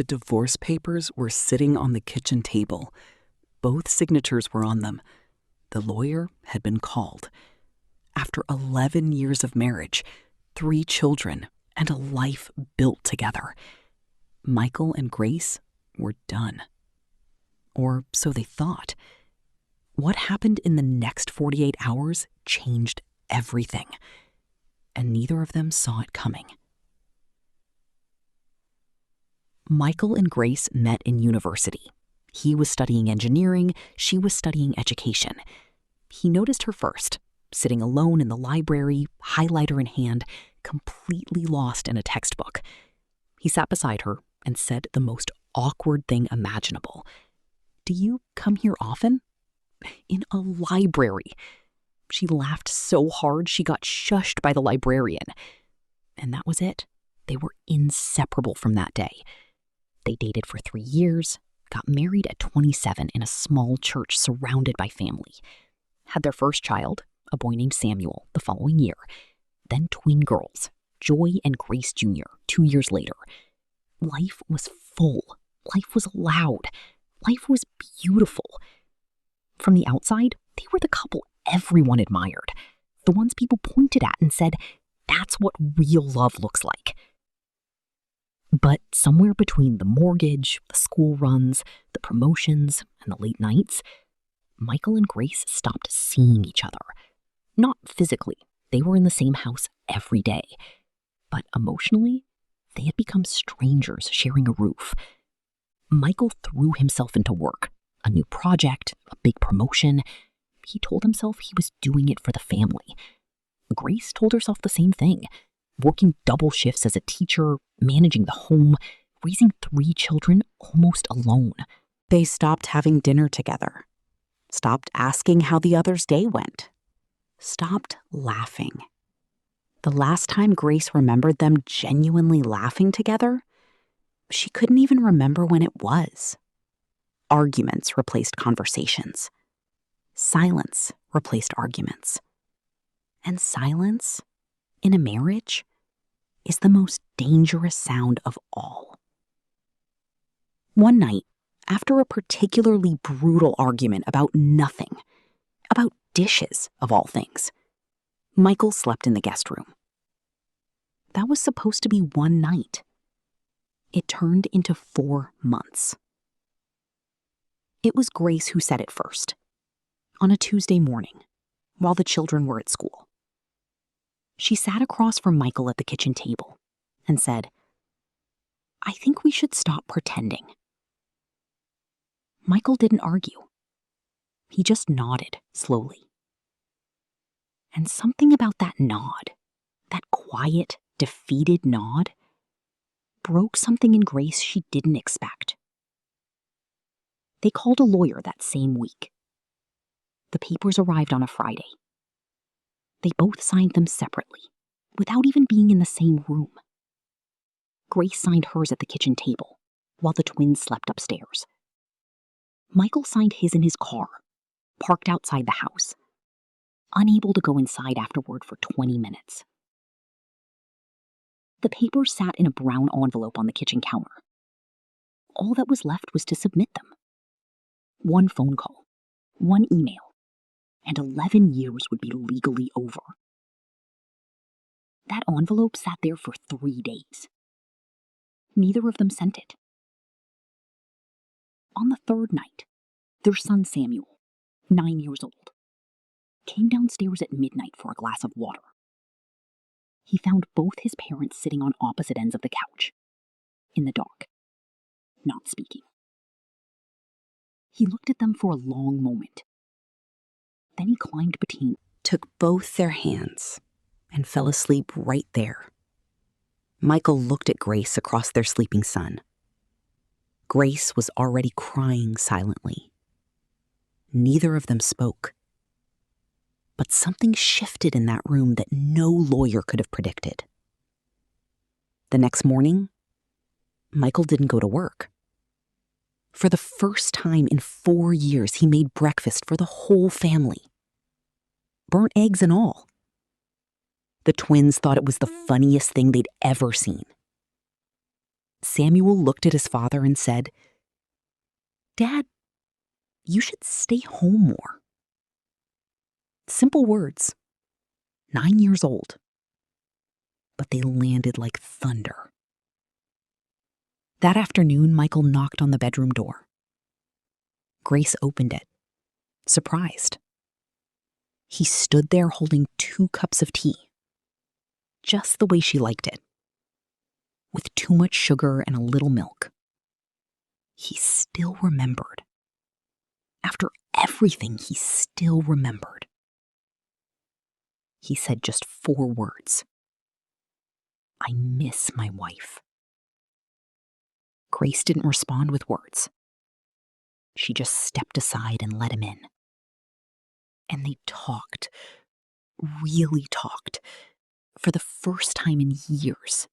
The divorce papers were sitting on the kitchen table. Both signatures were on them. The lawyer had been called. After 11 years of marriage, 3 children, and a life built together, Michael and Grace were done. Or so they thought. What happened in the next 48 hours changed everything, and neither of them saw it coming. Michael and Grace met in university. He was studying engineering, she was studying education. He noticed her first, sitting alone in the library, highlighter in hand, completely lost in a textbook. He sat beside her and said the most awkward thing imaginable. "Do you come here often?" "In a library." She laughed so hard she got shushed by the librarian. And that was it. They were inseparable from that day. They dated for 3 years, got married at 27 in a small church surrounded by family, had their first child, a boy named Samuel, the following year, then twin girls, Joy and Grace Jr., 2 years later. Life was full. Life was loud. Life was beautiful. From the outside, they were the couple everyone admired, the ones people pointed at and said, "That's what real love looks like." But somewhere between the mortgage, the school runs, the promotions, and the late nights, Michael and Grace stopped seeing each other. Not physically, they were in the same house every day. But emotionally, they had become strangers sharing a roof. Michael threw himself into work, a new project, a big promotion. He told himself he was doing it for the family. Grace told herself the same thing, working double shifts as a teacher, managing the home, raising 3 children almost alone. They stopped having dinner together, stopped asking how the other's day went, stopped laughing. The last time Grace remembered them genuinely laughing together, she couldn't even remember when it was. Arguments replaced conversations. Silence replaced arguments. And silence, in a marriage, is the most dangerous sound of all. One night, after a particularly brutal argument about nothing, about dishes of all things, Michael slept in the guest room. That was supposed to be one night. It turned into 4 months. It was Grace who said it first, on a Tuesday morning, while the children were at school. She sat across from Michael at the kitchen table and said, "I think we should stop pretending." Michael didn't argue. He just nodded slowly. And something about that nod, that quiet, defeated nod, broke something in Grace she didn't expect. They called a lawyer that same week. The papers arrived on a Friday. They both signed them separately, without even being in the same room. Grace signed hers at the kitchen table, while the twins slept upstairs. Michael signed his in his car, parked outside the house, unable to go inside afterward for 20 minutes. The papers sat in a brown envelope on the kitchen counter. All that was left was to submit them. 1 phone call, 1 email, and 11 years would be legally over. That envelope sat there for 3 days. Neither of them sent it. On the 3rd night, their son Samuel, 9 years old, came downstairs at midnight for a glass of water. He found both his parents sitting on opposite ends of the couch, in the dark, not speaking. He looked at them for a long moment. Then he climbed between, took both their hands, and fell asleep right there. Michael looked at Grace across their sleeping son. Grace was already crying silently. Neither of them spoke. But something shifted in that room that no lawyer could have predicted. The next morning, Michael didn't go to work. For the first time in 4 years, he made breakfast for the whole family. Burnt eggs and all. The twins thought it was the funniest thing they'd ever seen. Samuel looked at his father and said, "Dad, you should stay home more." Simple words, 9 years old, but they landed like thunder. That afternoon, Michael knocked on the bedroom door. Grace opened it, surprised. He stood there holding 2 cups of tea, just the way she liked it, with too much sugar and a little milk. He still remembered. After everything, he still remembered. He said just 4 words. "I miss my wife." Grace didn't respond with words. She just stepped aside and let him in. And they talked, really talked, for the first time in years.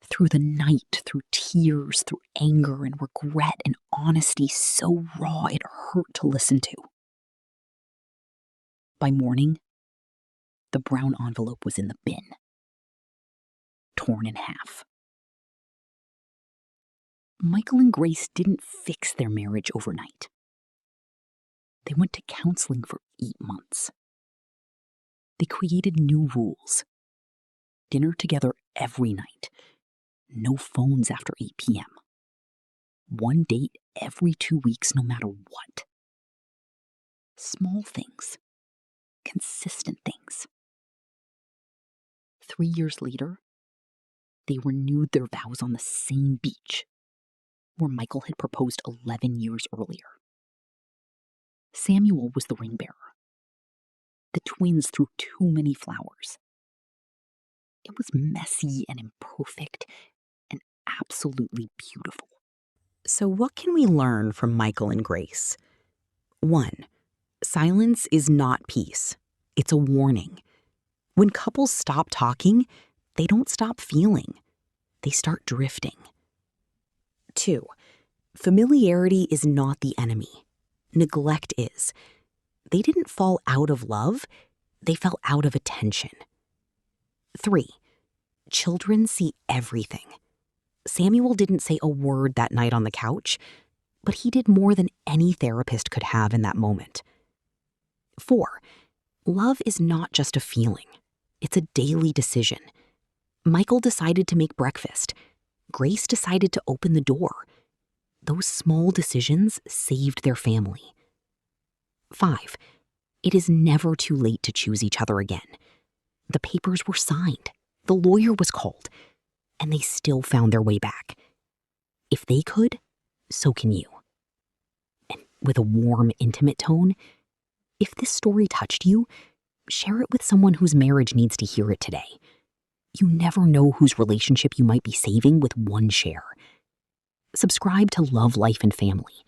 Through the night, through tears, through anger and regret and honesty so raw it hurt to listen to. By morning, the brown envelope was in the bin, torn in half. Michael and Grace didn't fix their marriage overnight. They went to counseling for 8 months. They created new rules. Dinner together every night. No phones after 8 p.m. One date every 2 weeks, no matter what. Small things. Consistent things. 3 years later, they renewed their vows on the same beach where Michael had proposed 11 years earlier. Samuel was the ring bearer. The twins threw too many flowers. It was messy and imperfect and absolutely beautiful. So what can we learn from Michael and Grace? 1. Silence is not peace. It's a warning. When couples stop talking, they don't stop feeling. They start drifting. 2. Familiarity is not the enemy. Neglect is. They didn't fall out of love. They fell out of attention. 3. Children see everything. Samuel didn't say a word that night on the couch, but he did more than any therapist could have in that moment. 4. Love is not just a feeling. It's a daily decision. Michael decided to make breakfast. Grace decided to open the door. Those small decisions saved their family. 5. It is never too late to choose each other again. The papers were signed. The lawyer was called. And they still found their way back. If they could, so can you. And with a warm, intimate tone, if this story touched you, share it with someone whose marriage needs to hear it today. You never know whose relationship you might be saving with one share. Subscribe to Love, Life, and Family,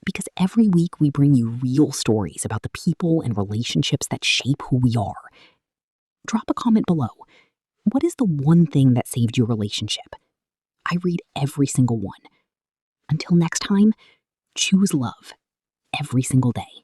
because every week we bring you real stories about the people and relationships that shape who we are. Drop a comment below. What is the one thing that saved your relationship? I read every single one. Until next time, choose love every single day.